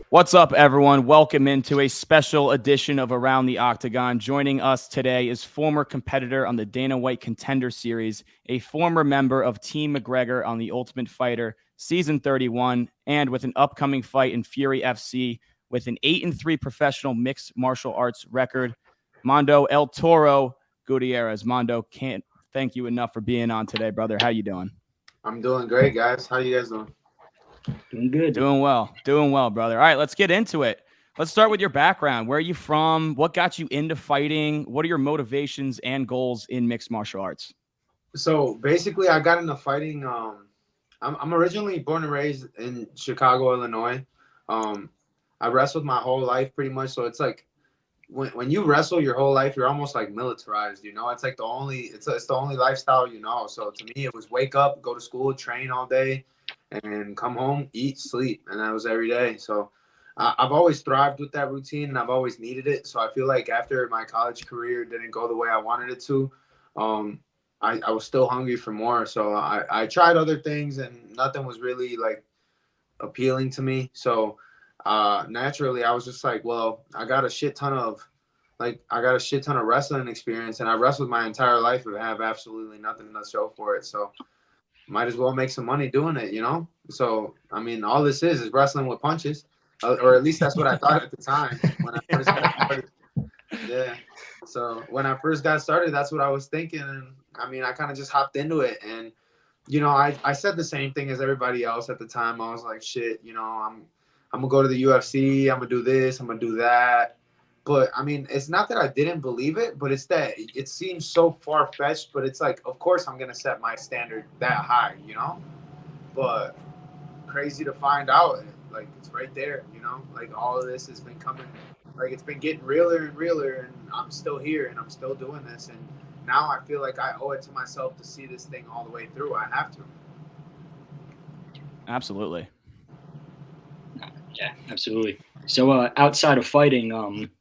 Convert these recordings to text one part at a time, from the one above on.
What's up, everyone? Welcome into a special edition of Around the Octagon. Joining us today is former competitor on the Dana White Contender Series, a former member of Team McGregor on The Ultimate Fighter, Season 31, and with an upcoming fight in Fury FC with an 8-3 professional mixed martial arts record, Mando El Toro Gutierrez. Mando, can't thank you enough for being on today, brother. How you doing? I'm doing great, guys. How you guys doing? Doing good. Doing well, brother. All right, let's get into it. Let's start with your background. Where are you from? What got you into fighting? What are your motivations and goals in mixed martial arts? So basically, I got into fighting. I'm originally born and raised in Chicago, Illinois. I wrestled my whole life pretty much. So it's like when you wrestle your whole life, you're almost like militarized. You know, it's like it's the only lifestyle you know. So to me, it was wake up, go to school, train all day, and come home, eat, sleep, and that was every day. So I've always thrived with that routine, and I've always needed it. So I feel like after my college career didn't go the way I wanted it to, I was still hungry for more. So I tried other things, and nothing was really like appealing to me. So naturally, I was just like, well, I got a shit ton of wrestling experience, and I wrestled my entire life and have absolutely nothing to show for it. So might as well make some money doing it, you know? So, I mean, all this is wrestling with punches, or at least that's what I thought at the time when I first got started. Yeah. So when I first got started, that's what I was thinking. And I mean, I kind of just hopped into it. And, you know, I said the same thing as everybody else at the time. I was like, shit, you know, I'm going to go to the UFC. I'm going to do this. I'm going to do that. But I mean, it's not that I didn't believe it, but it's that it seems so far-fetched. But it's like, of course, I'm gonna set my standard that high, you know. But crazy to find out, like it's right there, you know. Like all of this has been coming, like it's been getting realer and realer, and I'm still here and I'm still doing this. And now I feel like I owe it to myself to see this thing all the way through. I have to. Absolutely. Yeah, absolutely. So outside of fighting,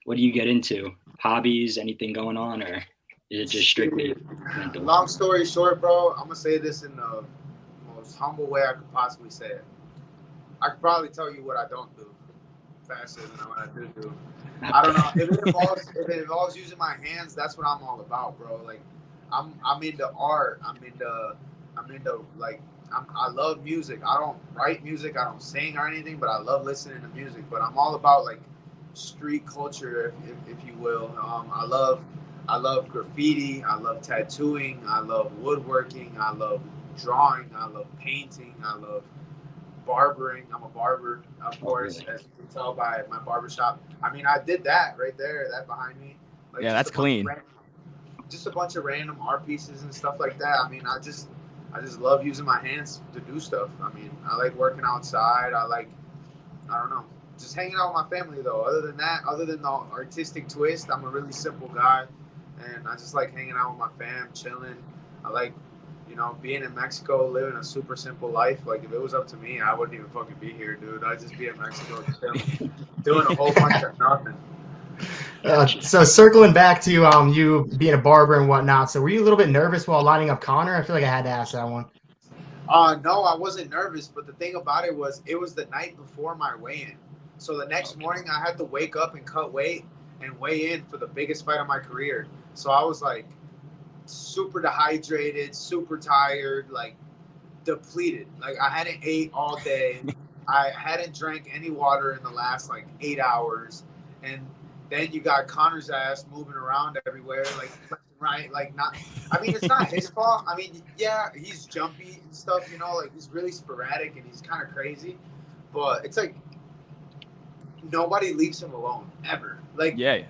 what do you get into? Hobbies, anything going on, or is it just strictly mental? Long story short, bro, I'm gonna say this in the most humble way I could possibly say it. I could probably tell you what I don't do faster than what I do. I don't know. If it involves using my hands, that's what I'm all about, bro. Like I'm into art. I'm into like I love music. I don't write music. I don't sing or anything, but I love listening to music. But I'm all about like street culture, if you will. I love graffiti. I love tattooing. I love woodworking. I love drawing. I love painting. I love barbering. I'm a barber, of course, as you can tell by my barbershop. I mean, I did that right there, that behind me. Like, yeah, that's clean. Just a bunch of random art pieces and stuff like that. I mean, I just love using my hands to do stuff. I mean, I like working outside. I don't know, just hanging out with my family though. Other than that, other than the artistic twist, I'm a really simple guy, and I just like hanging out with my fam, chilling. I like, you know, being in Mexico, living a super simple life. Like if it was up to me, I wouldn't even fucking be here, dude. I'd just be in Mexico chilling, doing a whole bunch of nothing. So circling back to you being a barber and whatnot, so were you a little bit nervous while lining up Conor? I feel like I had to ask that one. No, I wasn't nervous, but the thing about it was the night before my weigh-in. So the next morning I had to wake up and cut weight and weigh in for the biggest fight of my career. So I was like super dehydrated, super tired, like depleted. Like I hadn't ate all day. I hadn't drank any water in the last like 8 hours. And then you got Conor's ass moving around everywhere, like right, like not. I mean, it's not his fault. I mean, yeah, he's jumpy and stuff, you know, like he's really sporadic and he's kind of crazy. But it's like nobody leaves him alone ever. Like, yeah.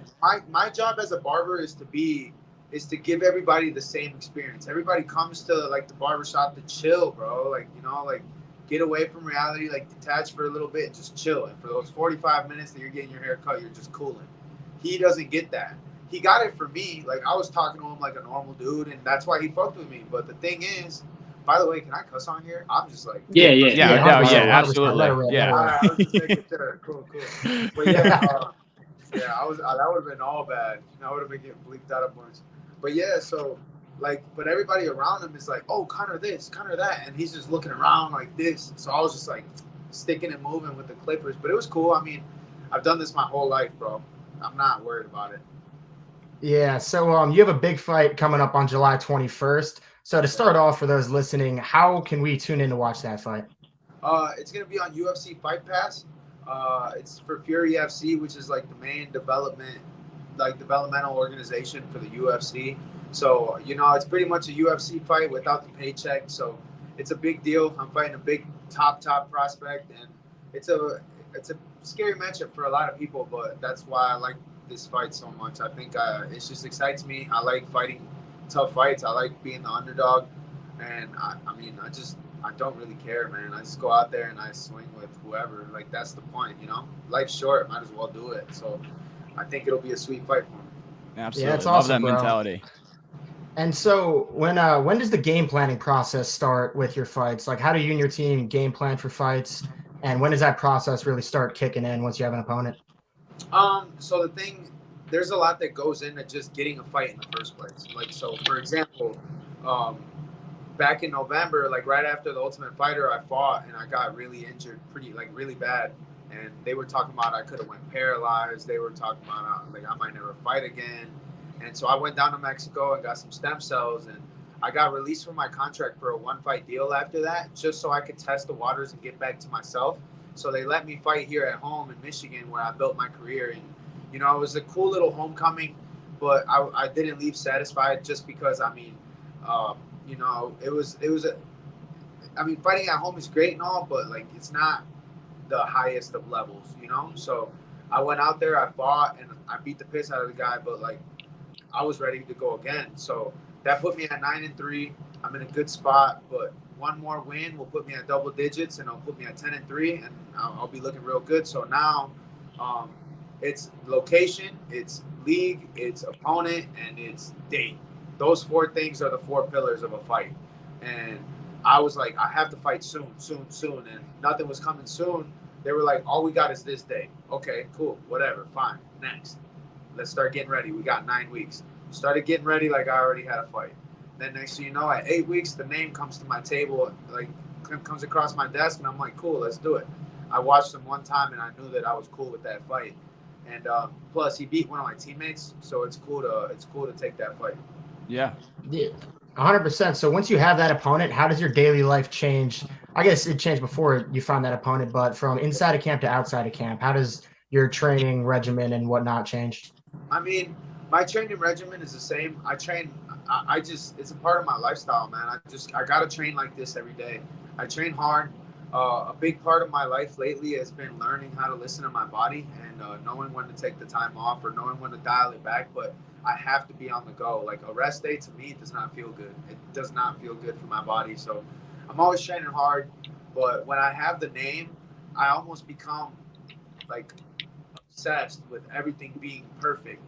My job as a barber is to give everybody the same experience. Everybody comes to like the barbershop to chill, bro. Like, you know, like get away from reality, like detach for a little bit and just chill. And for those 45 minutes that you're getting your hair cut, you're just cooling. He doesn't get that. He got it from me. Like I was talking to him like a normal dude, and that's why he fucked with me. But the thing is, by the way, can I cuss on here? I'm just like, yeah, absolutely, yeah. All right, I was just making sure. Cool. But yeah, I was. That would have been all bad. That would have been getting bleeped out a bunch. But yeah, so like, but everybody around him is like, oh, Conor this, Conor that, and he's just looking around like this. So I was just like sticking and moving with the Clippers, but it was cool. I mean, I've done this my whole life, bro. I'm not worried about it. Yeah, so you have a big fight coming up on July 21st. So to start off, for those listening, how can we tune in to watch that fight? It's gonna be on UFC Fight Pass. It's for Fury FC, which is like the main developmental organization for the UFC. So it's pretty much a UFC fight without the paycheck. So it's a big deal. I'm fighting a big top prospect, and it's a scary matchup for a lot of people. But that's why I like this fight so much. I think it just excites me. I like fighting tough fights. I like being the underdog, and I don't really care, man. I just go out there and I swing with whoever. Like, that's the point, Life's short. Might as well do it. So I think it'll be a sweet fight for me. Absolutely. Yeah, it's Love awesome, that bro. mentality. And so when does the game planning process start with your fights? Like, how do you and your team game plan for fights? And when does that process really start kicking in once you have an opponent? So there's a lot that goes into just getting a fight in the first place. Like, so for example, back in November, like right after the Ultimate Fighter, I fought and I got really injured, really bad. And they were talking about I could have went paralyzed. They were talking about like I might never fight again. And so I went down to Mexico and got some stem cells, and I got released from my contract for a 1-fight deal after that, just so I could test the waters and get back to myself. So they let me fight here at home in Michigan, where I built my career. And it was a cool little homecoming, but I didn't leave satisfied, just because fighting at home is great and all, but like it's not the highest of levels, So I went out there, I fought, and I beat the piss out of the guy, but like I was ready to go again. So that put me at 9-3. I'm in a good spot, but one more win will put me at double digits, and it'll put me at 10-3, and I'll be looking real good. So now, it's location, it's league, it's opponent, and it's date. Those 4 things are the 4 pillars of a fight. And I was like, I have to fight soon. And nothing was coming soon. They were like, all we got is this day. Okay, cool, whatever, fine. Next. Let's start getting ready. We got 9 weeks. Started getting ready like I already had a fight. Then next thing you know, at 8 weeks, the name comes to my table, like comes across my desk, and I'm like, cool, let's do it. I watched him one time, and I knew that I was cool with that fight. And plus, he beat one of my teammates, so it's cool to take that fight. Yeah. 100%. So once you have that opponent, how does your daily life change? I guess it changed before you found that opponent, but from inside of camp to outside of camp, how does your training regimen and whatnot change? I mean, my training regimen is the same. I train. It's a part of my lifestyle, man. I gotta train like this every day. I train hard. A big part of my life lately has been learning how to listen to my body and knowing when to take the time off or knowing when to dial it back. But I have to be on the go. Like a rest day to me does not feel good. It does not feel good for my body. So I'm always training hard. But when I have the name, I almost become like obsessed with everything being perfect.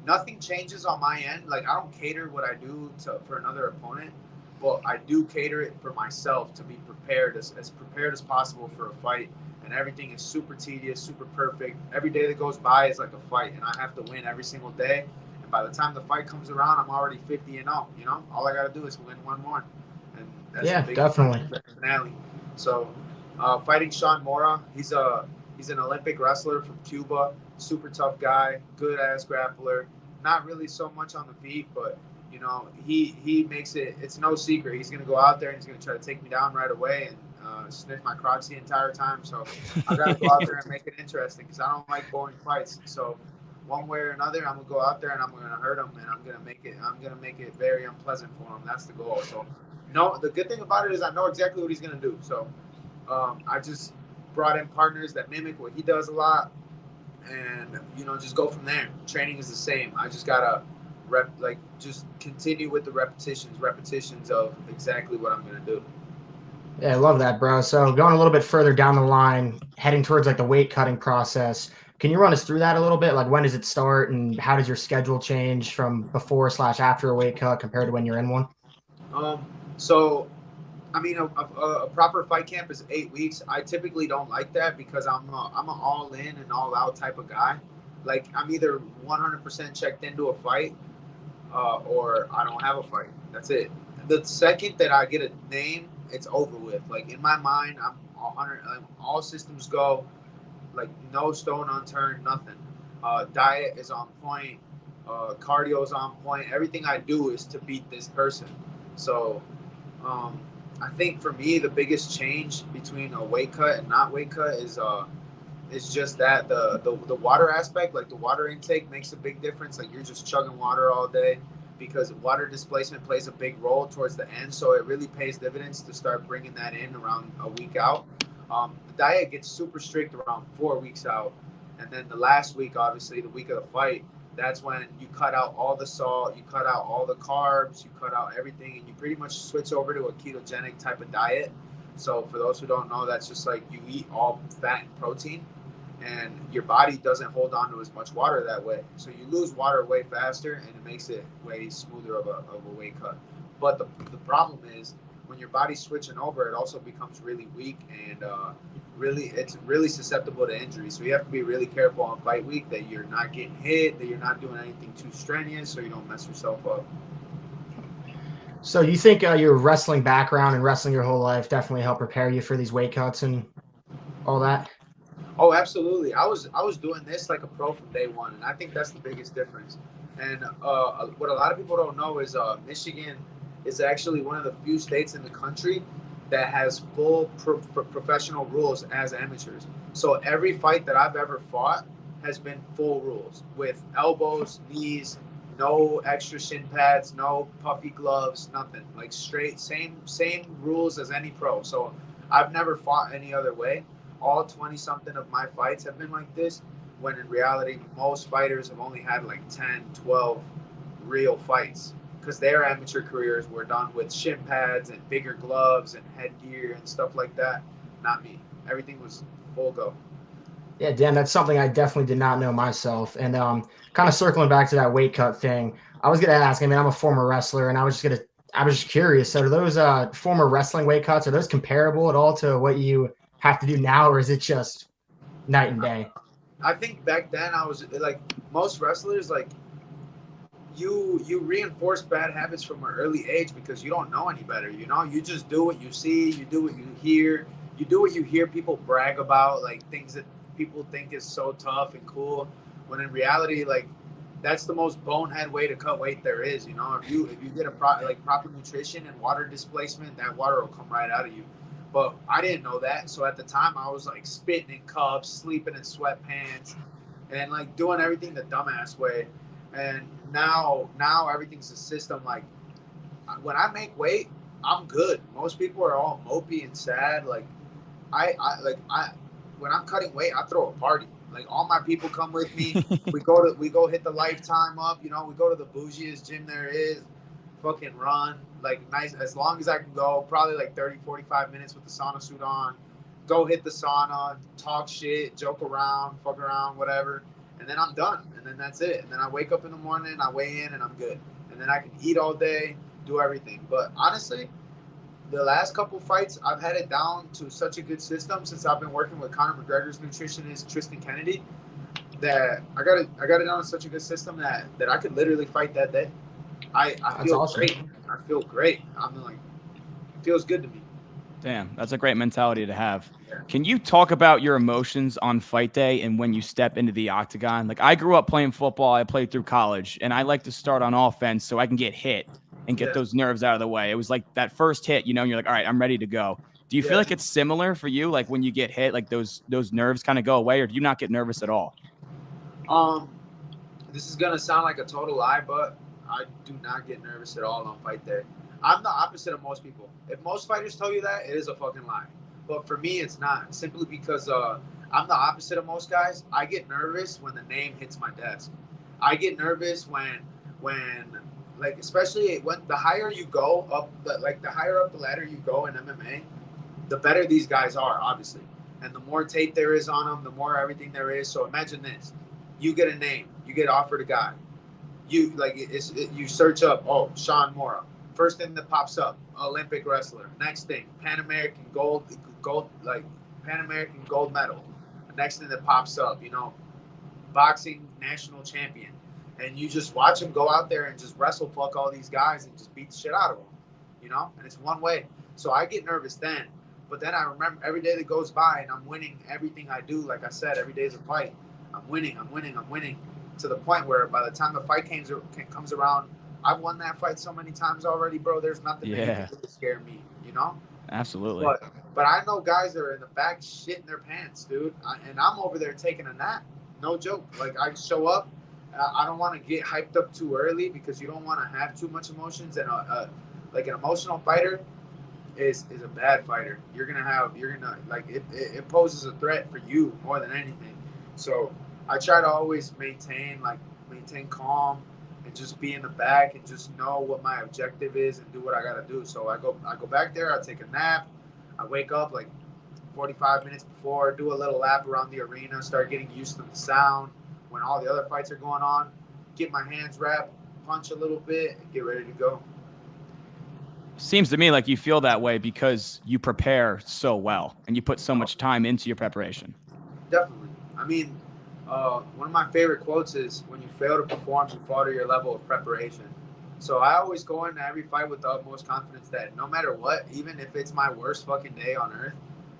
Nothing changes on my end. Like I don't cater what I do for another opponent, but I do cater it for myself to be prepared as prepared as possible for a fight. And everything is super tedious, super perfect. Every day that goes by is like a fight, and I have to win every single day. And by the time the fight comes around, I'm already 50-0. All I got to do is win one more, and that's a big definitely finale. So, fighting Sean Mora, he's an Olympic wrestler from Cuba, super tough guy, good ass grappler. Not really so much on the feet, but he makes it. It's no secret. He's gonna go out there and he's gonna try to take me down right away and sniff my crotch the entire time. So I gotta go out there and make it interesting because I don't like boring fights. So one way or another, I'm gonna go out there and I'm gonna hurt him and I'm gonna make it very unpleasant for him. That's the goal. So the good thing about it is I know exactly what he's gonna do. So I just brought in partners that mimic what he does a lot, and just go from there. Training is the same. I just gotta just continue with the repetitions of exactly what I'm gonna do. Yeah, I love that, bro. So going a little bit further down the line, heading towards like the weight cutting process, can you run us through that a little bit? Like when does it start and how does your schedule change from before/after a weight cut compared to when you're in one? So I mean, a proper fight camp is 8 weeks. I typically don't like that because I'm an all in and all out type of guy. Like I'm either 100% checked into a fight or I don't have a fight. That's it. The second that I get a name, it's over with. Like in my mind, I'm 100. All systems go. Like no stone unturned, nothing. Diet is on point. Cardio is on point. Everything I do is to beat this person. So I think for me, the biggest change between a weight cut and not weight cut is just that the water aspect, like the water intake makes a big difference. Like you're just chugging water all day because water displacement plays a big role towards the end. So it really pays dividends to start bringing that in around a week out. The diet gets super strict around 4 weeks out. And then the last week, obviously the week of the fight, that's when you cut out all the salt, you cut out all the carbs, you cut out everything, and you pretty much switch over to a ketogenic type of diet. So for those who don't know, that's just like you eat all fat and protein, and your body doesn't hold on to as much water that way. So you lose water way faster, and it makes it way smoother of a weight cut. But the problem is when your body's switching over, it also becomes really weak and it's really susceptible to injury. So you have to be really careful on fight week that you're not getting hit, that you're not doing anything too strenuous, so you don't mess yourself up. So you think your wrestling background and wrestling your whole life definitely helped prepare you for these weight cuts and all that? Oh, absolutely. I was doing this like a pro from day one, and I think that's the biggest difference. And what a lot of people don't know is Michigan is actually one of the few states in the country that has full professional rules as amateurs. So every fight that I've ever fought has been full rules with elbows, knees, no extra shin pads, no puffy gloves, nothing. Like straight, same rules as any pro. So I've never fought any other way. All 20 something of my fights have been like this, when in reality most fighters have only had like 10, 12 real fights because their amateur careers were done with shin pads and bigger gloves and headgear and stuff like that. Not me. Everything was full go. Yeah, Dan, that's something I definitely did not know myself. And kind of circling back to that weight cut thing, I was going to ask, I mean, I'm a former wrestler, and I was just curious. So do those former wrestling weight cuts, are those comparable at all to what you have to do now, or is it just night and day? I think back then I was like most wrestlers, like you reinforce bad habits from an early age because you don't know any better. You know, you just do what you see, you do what you hear, you do what you hear people brag about, like things that people think is so tough and cool. When in reality, like that's the most bonehead way to cut weight there is. You know, if you get a proper nutrition and water displacement, that water will come right out of you. But I didn't know that, so at the time I was like spitting in cups, sleeping in sweatpants, and like doing everything the dumbass way. And now everything's a system. Like when I make weight, I'm good. Most people are all mopey and sad. Like I when I'm cutting weight, I throw a party. Like all my people come with me. We go hit the Lifetime up. You know, we go to the bougiest gym there is. Fucking run like nice as long as I can go. Probably like 30, 45 minutes with the sauna suit on. Go hit the sauna, talk shit, joke around, fuck around, whatever. And then I'm done. And then that's it. And then I wake up in the morning, I weigh in, and I'm good. And then I can eat all day, do everything. But honestly, the last couple fights, I've had it down to such a good system since I've been working with Conor McGregor's nutritionist, Tristan Kennedy, that I got it down to such a good system that I could literally fight that day. I feel awesome. great. I feel great. I'm like, it feels good to me. Damn, that's a great mentality to have. Yeah. Can you talk about your emotions on fight day and when you step into the octagon? Like I grew up playing football, I played through college, and I like to start on offense so I can get hit and get those nerves out of the way. It was like that first hit, you know, and you're like, all right, I'm ready to go. Do you feel like it's similar for you? Like when you get hit, like those nerves kind of go away, or do you not get nervous at all? This is gonna sound like a total lie, but I do not get nervous at all on fight day. I'm the opposite of most people. If most fighters tell you that, it is a fucking lie. But for me, it's not. Simply because I'm the opposite of most guys. I get nervous when the name hits my desk. I get nervous when like especially when the higher you go up, the higher up the ladder you go in MMA, the better these guys are, obviously. And the more tape there is on them, the more everything there is. So imagine this: you get a name, you get offered a guy, you you search up, oh, Sean Mora. First thing that pops up, Olympic wrestler. Next thing, Pan American gold, Pan American gold medal. The next thing that pops up, you know, boxing national champion. and you just watch him go out there and just wrestle fuck all these guys and just beat the shit out of them, you know? And it's one way. So I get nervous then. But then I remember every day that goes by and I'm winning everything I do. Like I said, every day is a fight. I'm winning to the point where by the time the fight comes around, I've won that fight so many times already, bro. There's nothing that can really scare me, you know? Absolutely. But I know guys that are in the back shitting their pants, dude. And I'm over there taking a nap. No joke. Like, I show up. I don't want to get hyped up too early because you don't want to have too much emotions. And like an emotional fighter is a bad fighter. You're gonna like it poses a threat for you more than anything. So I try to always maintain calm and just be in the back and just know what my objective is and do what I gotta do. So I go back there, I take a nap, I wake up like 45 minutes before, do a little lap around the arena, start getting used to the sound when all the other fights are going on, get my hands wrapped, punch a little bit, and get ready to go. Seems to me like you feel that way because you prepare so well and you put so much time into your preparation. Definitely. I mean, one of my favorite quotes is, when you fail to perform, you fall to your level of preparation. So I always go into every fight with the utmost confidence that no matter what, even if it's my worst fucking day on earth,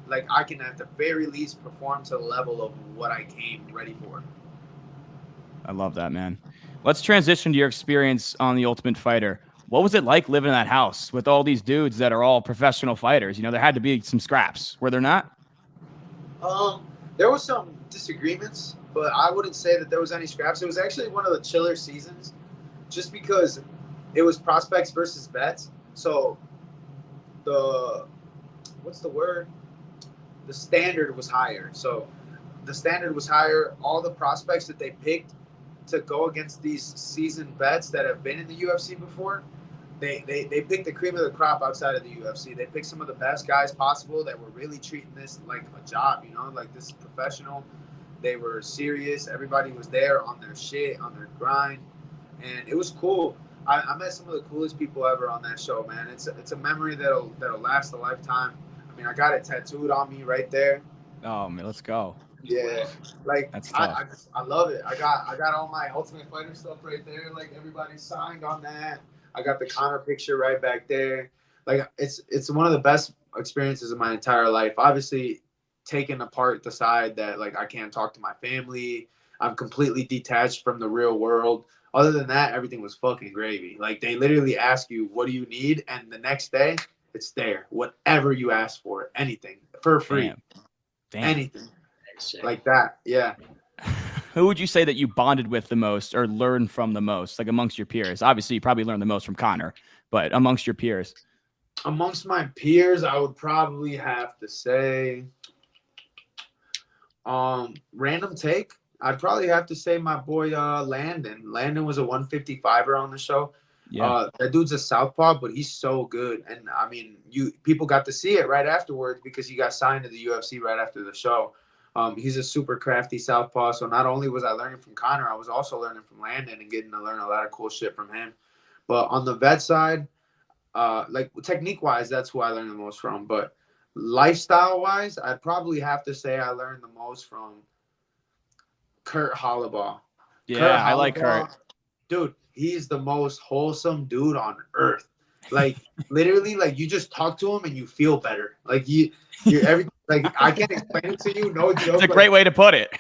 like, I can at the very least perform to the level of what I came ready for. I love that, man. Let's transition to your experience on The Ultimate Fighter. What was it like living in that house with all these dudes that are all professional fighters? You know, there had to be some scraps. Were there not? There was some disagreements, but I wouldn't say that there was any scraps. It was actually one of the chiller seasons just because it was prospects versus vets. So the standard was higher. So the standard was higher. All the prospects that they picked to go against these seasoned vets that have been in the UFC before, they picked the cream of the crop outside of the UFC. They picked some of the best guys possible that were really treating this like a job, you know, like, this is professional. They were serious. Everybody was there on their shit, on their grind, and it was cool. I met some of the coolest people ever on that show, man. It's a memory that'll last a lifetime. I mean, I got it tattooed on me right there. Oh man, let's go. Yeah, like, That's tough. I love it. I got all my Ultimate Fighter stuff right there. Like, everybody signed on that. I got the Conor picture right back there. Like, it's one of the best experiences of my entire life. Obviously, taking apart the side that, like, I can't talk to my family. I'm completely detached from the real world. Other than that, everything was fucking gravy. Like, they literally ask you, what do you need? And the next day, it's there. Whatever you ask for, anything, for free. Damn. Anything. Like that, yeah. Who would you say that you bonded with the most or learned from the most, like amongst your peers? Obviously, you probably learned the most from Conor, but amongst your peers. Amongst my peers, I would probably have to say, random take, I'd probably have to say my boy Landon. Landon was a 155er on the show. Yeah. That dude's a southpaw, but he's so good. And I mean, people got to see it right afterwards because he got signed to the UFC right after the show. He's a super crafty southpaw. So not only was I learning from Conor, I was also learning from Landon and getting to learn a lot of cool shit from him. But on the vet side, like, technique wise, that's who I learned the most from. But lifestyle wise, I'd probably have to say I learned the most from Kurt Hollabaugh. Yeah, I like Kurt. Dude, he's the most wholesome dude on earth. Like, literally, like, you just talk to him and you feel better. Like, you're everything. Like, I can't explain it to you. No joke. It's a great way to put it.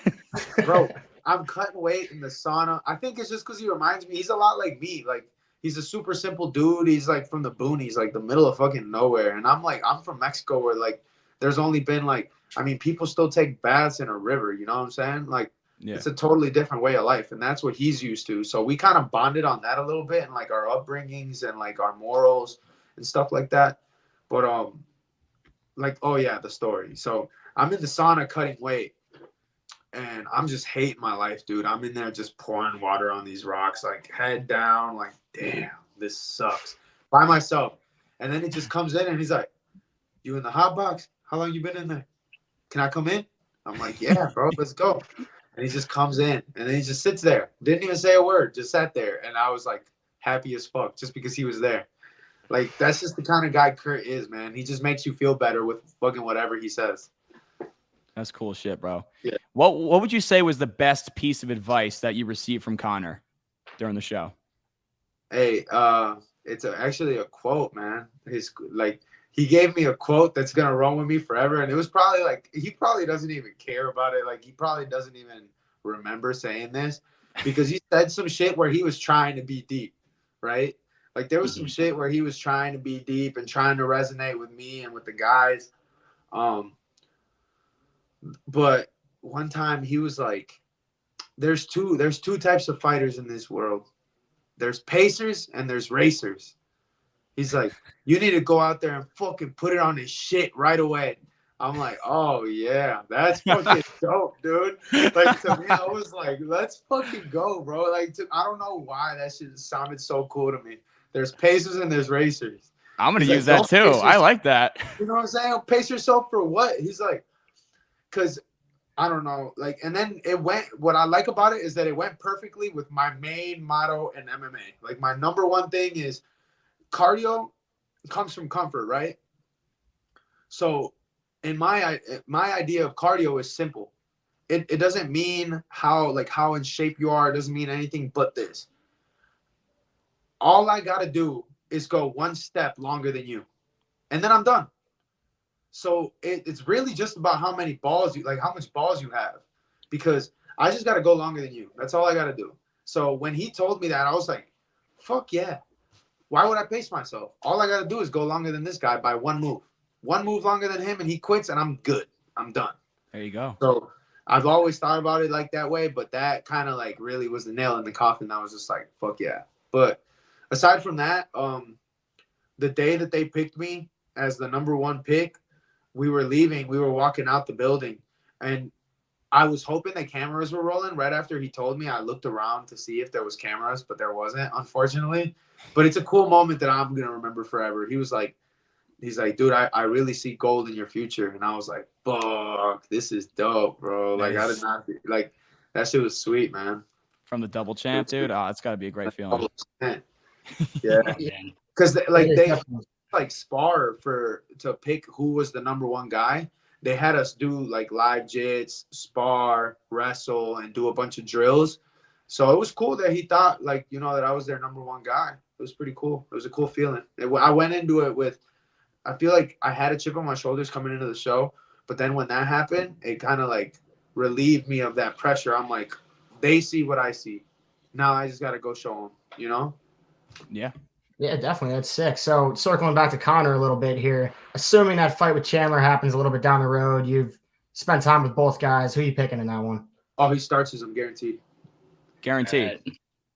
Bro, I'm cutting weight in the sauna. I think it's just because he reminds me. He's a lot like me. Like, he's a super simple dude. He's like from the boonies, like the middle of fucking nowhere. And I'm from Mexico, where, like, there's only been, like, I mean, people still take baths in a river. You know what I'm saying? Like, yeah. It's a totally different way of life, and that's what he's used to. So we kind of bonded on that a little bit, and like our upbringings and like our morals and stuff like that. But like, oh yeah, the story. So I'm in the sauna cutting weight, and I'm just hating my life, dude. I'm in there just pouring water on these rocks, like head down, like, damn, this sucks, by myself. And then he just comes in and he's like, "You in the hot box? How long you been in there? Can I come in?" I'm like, "Yeah, bro, let's go." And he just comes in, and then he just sits there. Didn't even say a word, just sat there. And I was like happy as fuck just because he was there. Like, that's just the kind of guy Kurt is, man. He just makes you feel better with fucking whatever he says. That's cool shit, bro. Yeah. What would you say was the best piece of advice that you received from Conor? during the show? Hey, it's actually a quote, man. He gave me a quote that's gonna run with me forever, and it was probably like he probably doesn't even care about it. Like he probably doesn't even remember saying this because he said some shit where he was trying to be deep, right? Like there was some shit where he was trying to be deep and trying to resonate with me and with the guys. But one time he was like, there's two types of fighters in this world. There's pacers and there's racers. He's like, you need to go out there and fucking put it on his shit right away. I'm like, oh yeah, that's fucking dope, dude. Like to me, I was like, let's fucking go, bro. Like I don't know why that shit sounded so cool to me. There's pacers and there's racers. I'm gonna He's use like, that too. I like that. You know what I'm saying? Pace yourself for what? He's like, because I don't know. Like, and then it went. What I like about it is that it went perfectly with my main motto in MMA. Like my number one thing is cardio comes from comfort, right? So in my idea of cardio is simple. It doesn't mean how in shape you are. It doesn't mean anything but this. All I got to do is go one step longer than you, and then I'm done. So it's really just about how much balls you have, because I just got to go longer than you. That's all I got to do. So when he told me that, I was like, fuck yeah. Why would I pace myself? All I got to do is go longer than this guy by one move longer than him, and he quits, and I'm good. I'm done. There you go. So I've always thought about it like that way, but that kind of like really was the nail in the coffin. I was just like, fuck yeah. But aside from that, the day that they picked me as the number one pick, we were walking out the building, and I was hoping the cameras were rolling. Right after he told me, I looked around to see if there was cameras, but there wasn't, unfortunately. But it's a cool moment that I'm going to remember forever. He's like, dude, I really see gold in your future. And I was like, fuck, this is dope, bro. Like, Nice. I did not, like, that shit was sweet, man. From the double champ, dude. Oh, it's got to be a great feeling. Yeah. Man. Because, like, they Definitely. like spar to pick who was the number one guy. They had us do like live jits, spar, wrestle, and do a bunch of drills. So it was cool that he thought like, you know, that I was their number one guy. It was pretty cool. It was a cool feeling. I went into it with, I feel like I had a chip on my shoulders coming into the show, but then when that happened, it kind of like relieved me of that pressure. I'm like, they see what I see. Now I just got to go show them, you know? Yeah. Yeah, definitely. That's sick. So circling back to Conor a little bit here, assuming that fight with Chandler happens a little bit down the road, you've spent time with both guys. Who are you picking in that one? Oh, he starts as I'm guaranteed. Guaranteed.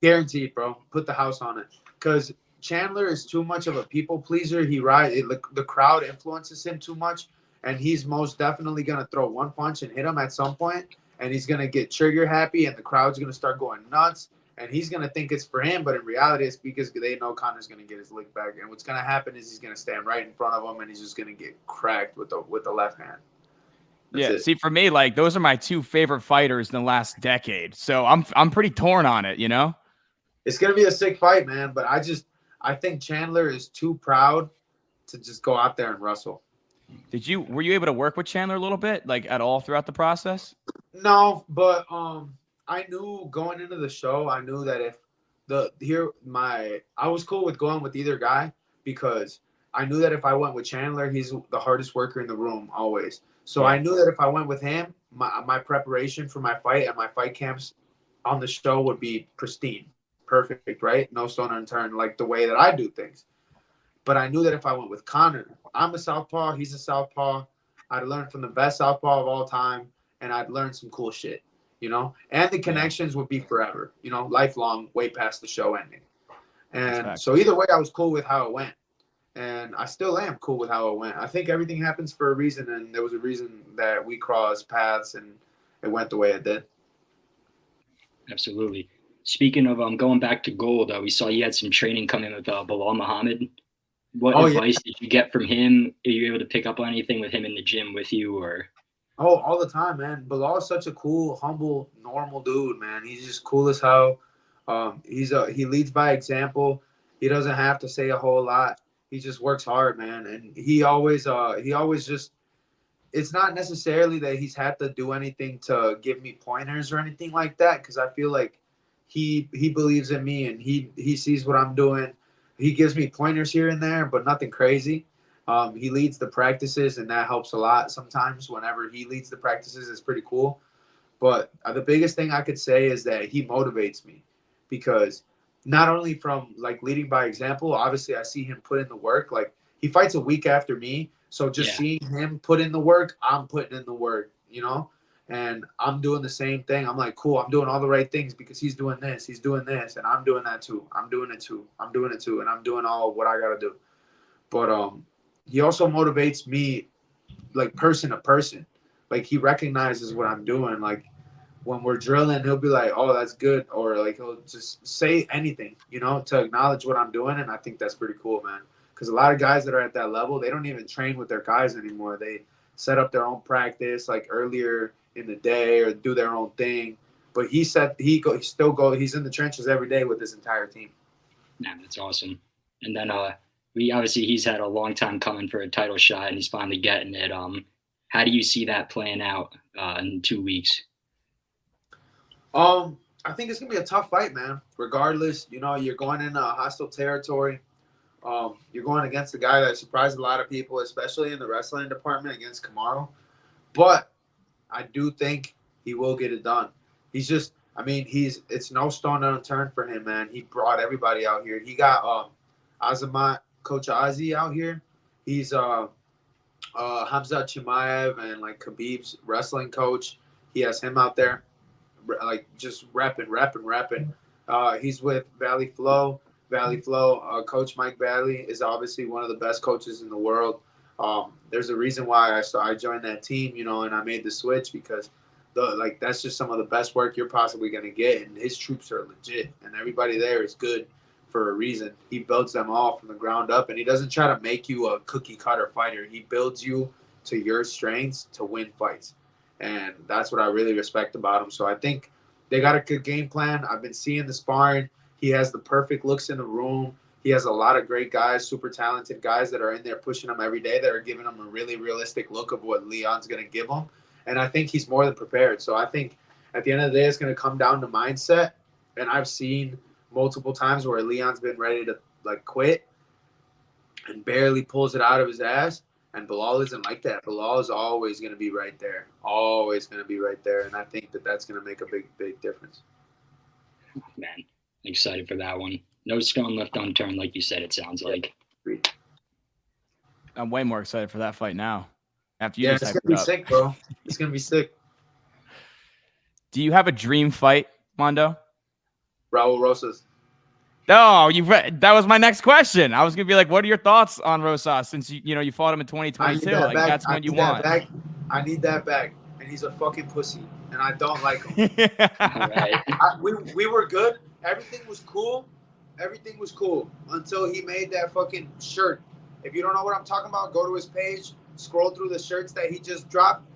Guaranteed, bro. Put the house on it. Because Chandler is too much of a people pleaser. The crowd influences him too much, and he's most definitely going to throw one punch and hit him at some point, and he's going to get trigger happy, and the crowd's going to start going nuts, and he's going to think it's for him, but in reality, it's because they know Conor's going to get his lick back, and what's going to happen is he's going to stand right in front of him, and he's just going to get cracked with the left hand. That's it. See, for me, like those are my two favorite fighters in the last decade. So I'm pretty torn on it, you know? It's going to be a sick fight, man, but I think Chandler is too proud to just go out there and wrestle. Were you able to work with Chandler a little bit, like at all throughout the process? No, but I knew going into the show, I knew that if I was cool with going with either guy, because I knew that if I went with Chandler, he's the hardest worker in the room always. So I knew that if I went with him, my preparation for my fight and my fight camps on the show would be pristine, perfect, right? No stone unturned, like the way that I do things. But I knew that if I went with Conor, I'm a southpaw, he's a southpaw. I'd learn from the best southpaw of all time, and I'd learn some cool shit, you know? And the connections would be forever, you know, lifelong, way past the show ending. And so either way, I was cool with how it went. And I still am cool with how it went. I think everything happens for a reason, and there was a reason that we crossed paths and it went the way it did. Absolutely. Speaking of going back to gold, we saw you had some training coming with Belal Muhammad. What advice did you get from him? Are you able to pick up on anything with him in the gym with you, or? Oh, all the time, man. Belal is such a cool, humble, normal dude, man. He's just cool as hell. He leads by example. He doesn't have to say a whole lot. He just works hard, man. And he always just, it's not necessarily that he's had to do anything to give me pointers or anything like that, because I feel like he believes in me, and he sees what I'm doing. He gives me pointers here and there, but nothing crazy. He leads the practices, and that helps a lot. Sometimes whenever he leads the practices, it's pretty cool. But the biggest thing I could say is that he motivates me, because not only from like leading by example, obviously I see him put in the work. Like, he fights a week after me. So just seeing him put in the work, I'm putting in the work, and I'm doing the same thing. I'm like, cool, I'm doing all the right things because he's doing this, and I'm doing that too. I'm doing it too. And I'm doing all what I got to do. But he also motivates me, like, person to person. Like, he recognizes what I'm doing. Like, when we're drilling, he'll be like, oh, that's good. Or like, he'll just say anything, to acknowledge what I'm doing. And I think that's pretty cool, man. Because a lot of guys that are at that level, they don't even train with their guys anymore. They set up their own practice like earlier in the day or do their own thing. But he's in the trenches every day with his entire team. Yeah, that's awesome. And then he's had a long time coming for a title shot, and he's finally getting it. How do you see that playing out in 2 weeks? I think it's gonna be a tough fight, man. Regardless, you're going into a hostile territory. You're going against a guy that surprised a lot of people, especially in the wrestling department, against Kamaru. But I do think he will get it done. It's no stone unturned for him, man. He brought everybody out here. He got Aljamain, Coach Ozzy out here. He's Hamza Chimaev and like Khabib's wrestling coach. He has him out there, like, just rapping. He's with Valley Flow. Coach Mike Valley is obviously one of the best coaches in the world. There's a reason why I joined that team, and I made the switch, because that's just some of the best work you're possibly going to get. And his troops are legit, and everybody there is good for a reason. He builds them all from the ground up, and he doesn't try to make you a cookie cutter fighter. He builds you to your strengths to win fights. And that's what I really respect about him. So I think they got a good game plan. I've been seeing the sparring. He has the perfect looks in the room. He has a lot of great guys, super talented guys that are in there pushing him every day, that are giving him a really realistic look of what Leon's going to give him. And I think he's more than prepared. So I think at the end of the day, it's going to come down to mindset. And I've seen multiple times where Leon's been ready to like quit and barely pulls it out of his ass. And Belal isn't like that. Belal is always going to be right there. And I think that's going to make a big difference. Man, excited for that one. No stone left unturned, like you said, it sounds like. I'm way more excited for that fight now. After you it's going to be sick, bro. It's going to be sick. Do you have a dream fight, Mando? Raul Rosas. No, that was my next question. I was gonna be like, what are your thoughts on Rosas, since you fought him in 2022? That's when you want. I need that back. And he's a fucking pussy. And I don't like him. All right. We were good. Everything was cool until he made that fucking shirt. If you don't know what I'm talking about, go to his page, scroll through the shirts that he just dropped,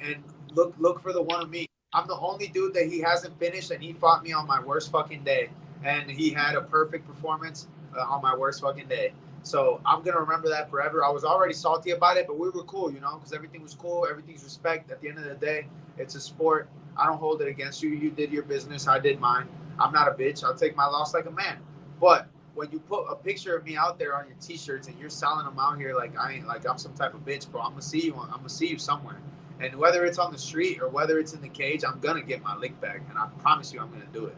and look for the one of me. I'm the only dude that he hasn't finished, and he fought me on my worst fucking day. And he had a perfect performance on my worst fucking day. So I'm going to remember that forever. I was already salty about it, but we were cool, because everything was cool. Everything's respect. At the end of the day, it's a sport. I don't hold it against you. You did your business. I did mine. I'm not a bitch. I'll take my loss like a man. But when you put a picture of me out there on your T-shirts and you're selling them out here like I'm some type of bitch, bro, I'm going to see you. I'm going to see you somewhere. And whether it's on the street or whether it's in the cage, I'm going to get my lick back. And I promise you I'm going to do it.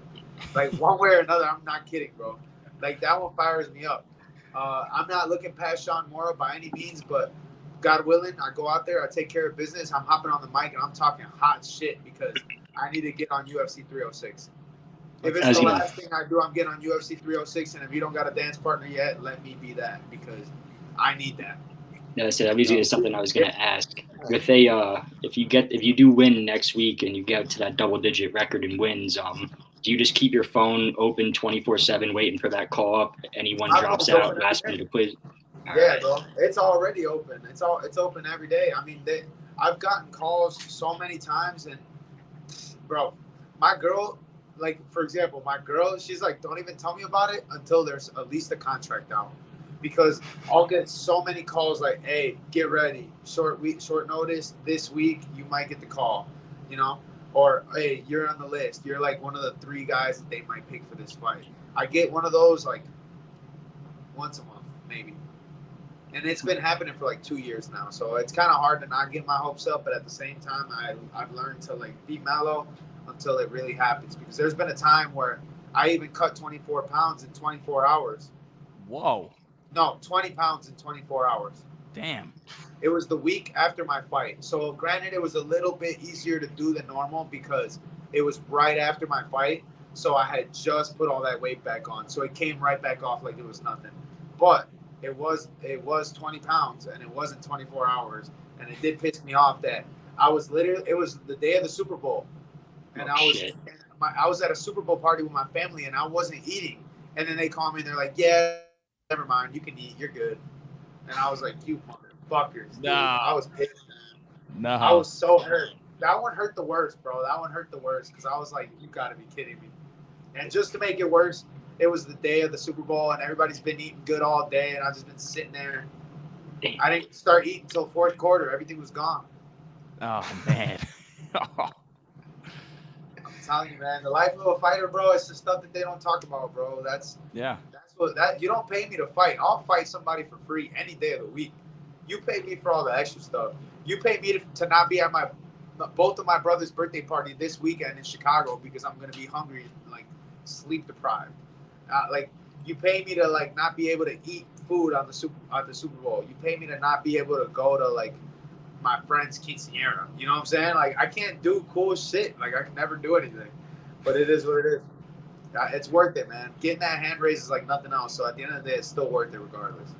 Like, one way or another, I'm not kidding, bro. Like, that one fires me up. I'm not looking past Sean Mora by any means, but God willing, I go out there, I take care of business, I'm hopping on the mic, and I'm talking hot shit because I need to get on UFC 306. If it's the last thing I do, I'm getting on UFC 306, and if you don't got a dance partner yet, let me be that, because I need that. No, so that leads me to something I was going to ask. With if you do win next week and you get to that double-digit record in wins, do you just keep your phone open 24/7, waiting for that call up? Anyone drops out, ask me to please. Yeah, bro, it's already open. It's open every day. I mean, I've gotten calls so many times, and bro, my girl, like, for example, she's like, don't even tell me about it until there's at least a contract out. Because I'll get so many calls like, hey, get ready. Short notice this week, you might get the call, or hey, you're on the list. You're like one of the 3 guys that they might pick for this fight. I get one of those like once a month, maybe. And it's been happening for like 2 years now. So it's kind of hard to not get my hopes up. But at the same time, I've learned to like be mellow until it really happens. Because there's been a time where I even cut 24 pounds in 24 hours. Whoa. No, 20 pounds in 24 hours. Damn. It was the week after my fight. So granted, it was a little bit easier to do than normal because it was right after my fight. So I had just put all that weight back on. So it came right back off like it was nothing. But it was 20 pounds and it wasn't 24 hours. And it did piss me off that it was the day of the Super Bowl. And I was at a Super Bowl party with my family and I wasn't eating. And then they call me and they're like, yeah, never mind, you can eat, you're good. And I was like, you motherfuckers. Dude. No. I was pissed. No. I was so hurt. That one hurt the worst, bro. That one hurt the worst because I was like, you got to be kidding me. And just to make it worse, it was the day of the Super Bowl and everybody's been eating good all day and I've just been sitting there. I didn't start eating until 4th quarter. Everything was gone. Oh, man. I'm telling you, man, the life of a fighter, bro, it's the stuff that they don't talk about, bro. That's what you don't pay me to fight. I'll fight somebody for free any day of the week. You pay me for all the extra stuff. You pay me to not be at both of my brother's birthday party this weekend in Chicago because I'm gonna be hungry and like sleep deprived. Like you pay me to like not be able to eat food on the Super Bowl. You pay me to not be able to go to like my friend's quinceañera. You know what I'm saying? Like I can't do cool shit. Like I can never do anything. But it is what it is. It's worth it, man. Getting that hand raise is like nothing else. So at the end of the day, it's still worth it regardless.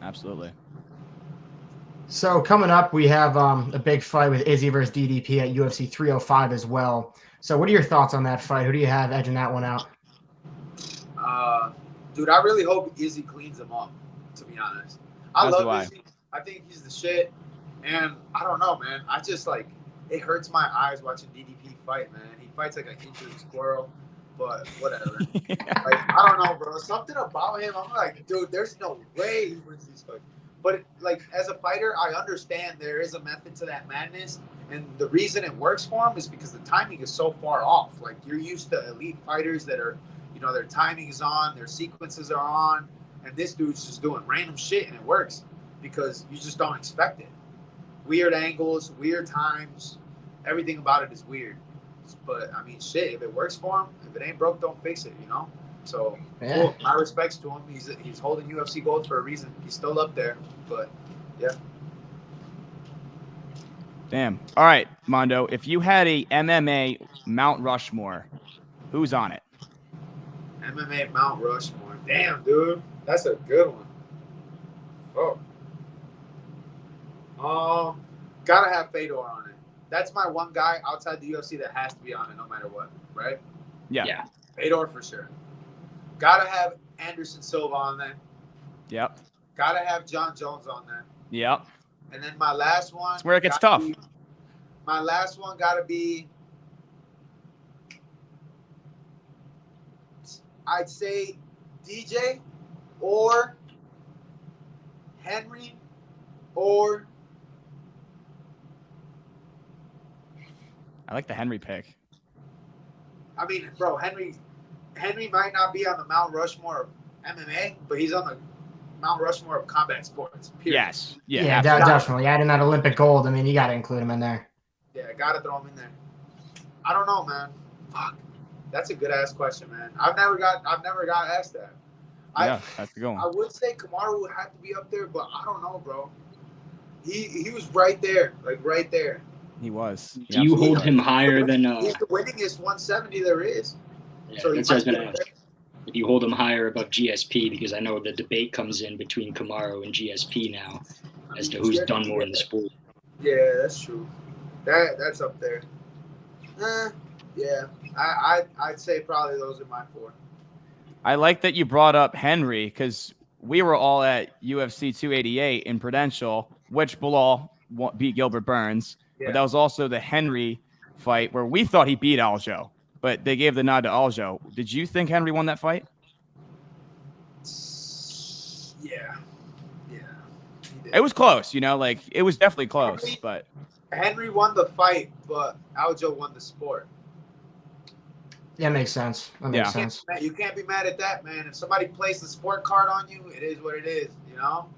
Absolutely. So coming up, we have a big fight with Izzy versus DDP at UFC 305 as well. So what are your thoughts on that fight? Who do you have edging that one out? Dude, I really hope Izzy cleans him up, to be honest. I love Izzy. I think he's the shit. And I don't know, man. I just like, it hurts my eyes watching DDP fight, man. He fights like an injured squirrel. But whatever. Like, I don't know, bro. Something about him, I'm like, dude, there's no way he wins these fights. But like, as a fighter, I understand there is a method to that madness, and the reason it works for him is because the timing is so far off. Like, you're used to elite fighters that are, you know, their timing is on, their sequences are on, and this dude's just doing random shit, and it works because you just don't expect it. Weird angles, weird times, everything about it is weird. But I mean, shit, if it works for him, if it ain't broke, don't fix it, you know? So, cool. My respects to him. He's holding UFC gold for a reason. He's still up there, but yeah. Damn. All right, Mando, if you had a MMA Mount Rushmore, who's on it? MMA Mount Rushmore. Damn, dude. That's a good one. Oh. Gotta have Fedor on it. That's my one guy outside the UFC that has to be on it no matter what, right? Yeah. Fedor for sure. Gotta have Anderson Silva on there. Yep. Gotta have John Jones on there. Yep. And then my last one. That's where it gets tough. My last one gotta be, I'd say DJ or Henry or I like the Henry pick. I mean, bro, Henry might not be on the Mount Rushmore of MMA, but he's on the Mount Rushmore of combat sports. Period. Yes. Yeah, definitely. Adding that Olympic gold, I mean, you got to include him in there. Yeah, gotta throw him in there. I don't know, man. Fuck, that's a good ass question, man. I've never got asked that. Yeah, that's a good one. I would say Kamaru would have to be up there, but I don't know, bro. He was right there, like right there. He was. Do you hold him higher than? He's the winningest 170 there is. Yeah, so that's what I was gonna ask. If you hold him higher above GSP, because I know the debate comes in between Kamaru and GSP now as to who's done more in the sport. Yeah, that's true. That's up there. Yeah, I'd say probably those are my 4. I like that you brought up Henry because we were all at UFC 288 in Prudential, which Belal beat Gilbert Burns. Yeah. But that was also the Henry fight where we thought he beat Aljo, but they gave the nod to Aljo. Did you think Henry won that fight? Yeah. It was close, you know, like it was definitely close, but Henry won the fight, but Aljo won the sport. Yeah, makes sense. That makes Yeah. sense. You can't be mad at that, man. If somebody plays the sport card on you, it is what it is, you know?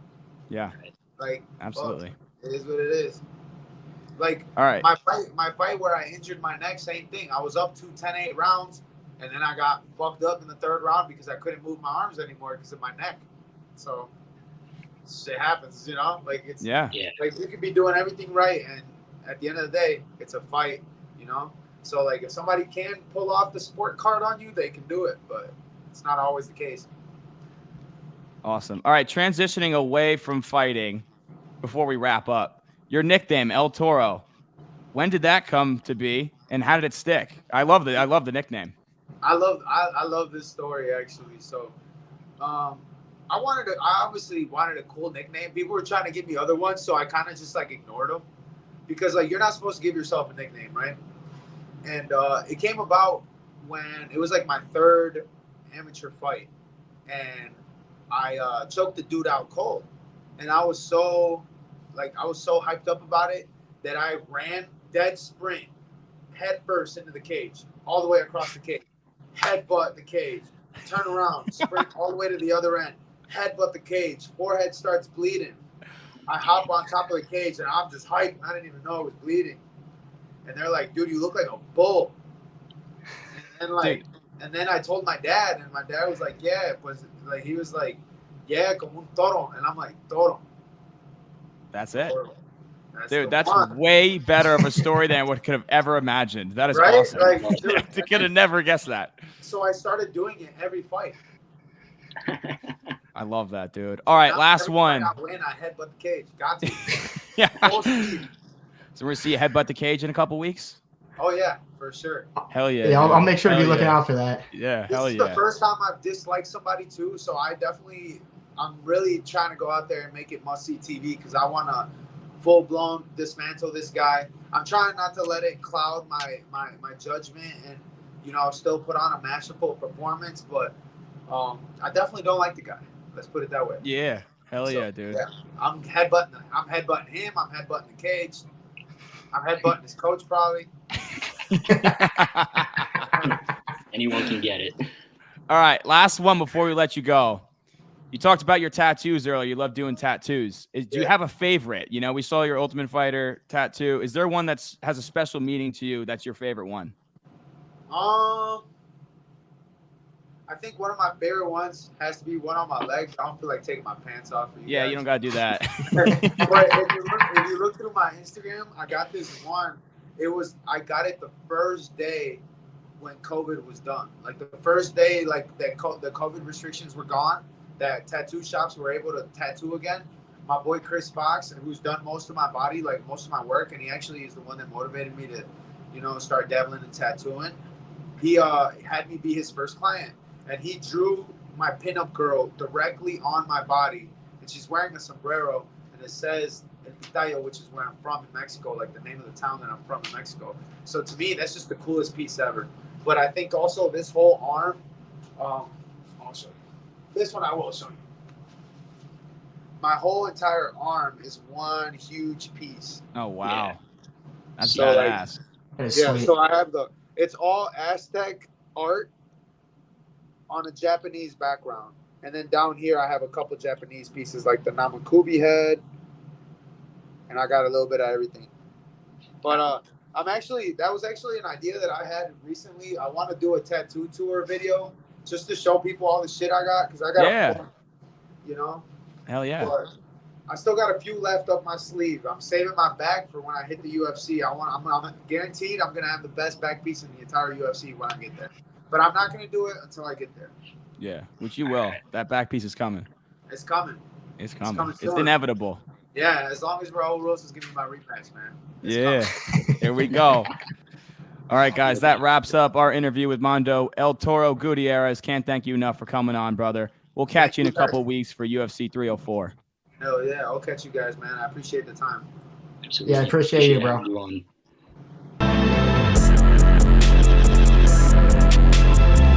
Yeah, Like, absolutely. It is what it is. Like, All right. my fight where I injured my neck, same thing. I was up to 10-8 rounds, and then I got fucked up in the third round because I couldn't move my arms anymore because of my neck. So, shit happens, you know? Like, it's Yeah. like you could be doing everything right, and at the end of the day, it's a fight, you know? So, like, if somebody can pull off the sport card on you, they can do it, but it's not always the case. Awesome. All right, transitioning away from fighting before we wrap up. Your nickname, El Toro. When did that come to be, and how did it stick? I love the nickname. I love this story, actually. So, I obviously wanted a cool nickname. People were trying to give me other ones, so I kind of just like ignored them because like you're not supposed to give yourself a nickname, right? And it came about when it was like my third amateur fight, and I choked the dude out cold, and I was so hyped up about it that I ran dead sprint head first into the cage, all the way across the cage, headbutt the cage, turn around, sprint all the way to the other end, headbutt the cage, forehead starts bleeding. I hop on top of the cage and I'm just hyped. I didn't even know it was bleeding. And they're like, dude, you look like a bull. And like, and then I told my dad, and my dad was like, yeah, pues, like he was like, yeah, como un toro. And I'm like, toro. That's it. Toro. Dude, that's way better of a story than I could have ever imagined. That is right? awesome. Like, dude, I could have never guessed that. So I started doing it every fight. I love that, dude. All right, last one. I win, I headbutt the cage. Got to. Yeah. Full speed. So we're going to see you headbutt the cage in a couple weeks? Oh, yeah, for sure. Hell yeah. Yeah, I'll make sure to be looking out for that. Yeah, This is the first time I've disliked somebody, too, so I'm really trying to go out there and make it must-see TV because I want to full-blown dismantle this guy. I'm trying not to let it cloud my judgment and, you know, still put on a masterful performance, but I definitely don't like the guy. Let's put it that way. Yeah. Hell yeah, dude. Yeah. I'm headbutting him. I'm headbutting the cage. I'm headbutting his coach probably. Anyone can get it. All right, last one before we let you go. You talked about your tattoos earlier. You love doing tattoos. Do you have a favorite? You know, we saw your Ultimate Fighter tattoo. Is there one that has a special meaning to you that's your favorite one? I think one of my favorite ones has to be one on my leg. I don't feel like taking my pants off for you guys. You don't got to do that. But if you look through my Instagram, I got this one. I got it the first day when COVID was done. Like the first day, like the COVID restrictions were gone, that tattoo shops were able to tattoo again. My boy Chris Fox, who's done most of my body, like most of my work, and he actually is the one that motivated me to, you know, start dabbling in tattooing. He had me be his first client, and he drew my pinup girl directly on my body, and she's wearing a sombrero, and it says El Pitayo, which is where I'm from in Mexico, like the name of the town that I'm from in Mexico. So to me, that's just the coolest piece ever. But I think also this whole arm, I'll show you. This one I will show you. My whole entire arm is one huge piece. Oh, wow. Yeah. That's So, badass. So I have it's all Aztec art on a Japanese background. And then down here, I have a couple Japanese pieces like the Namakubi head. And I got a little bit of everything. But that was actually an idea that I had recently. I want to do a tattoo tour video just to show people all the shit I got. Because I got you know? Hell yeah. But I still got a few left up my sleeve. I'm saving my back for when I hit the UFC. I'm guaranteed I'm going to have the best back piece in the entire UFC when I get there. But I'm not going to do it until I get there. Yeah, which you will. That back piece is coming. It's coming. It's inevitable. Yeah, as long as Raul Rosas gives me my rematch, man. Here we go. All right, guys, that wraps up our interview with Mando El Toro Gutierrez. Can't thank you enough for coming on, brother. We'll catch you in a couple weeks for UFC 304. Hell yeah, I'll catch you guys, man. I appreciate the time. Absolutely. Yeah, I appreciate you, bro. Everyone.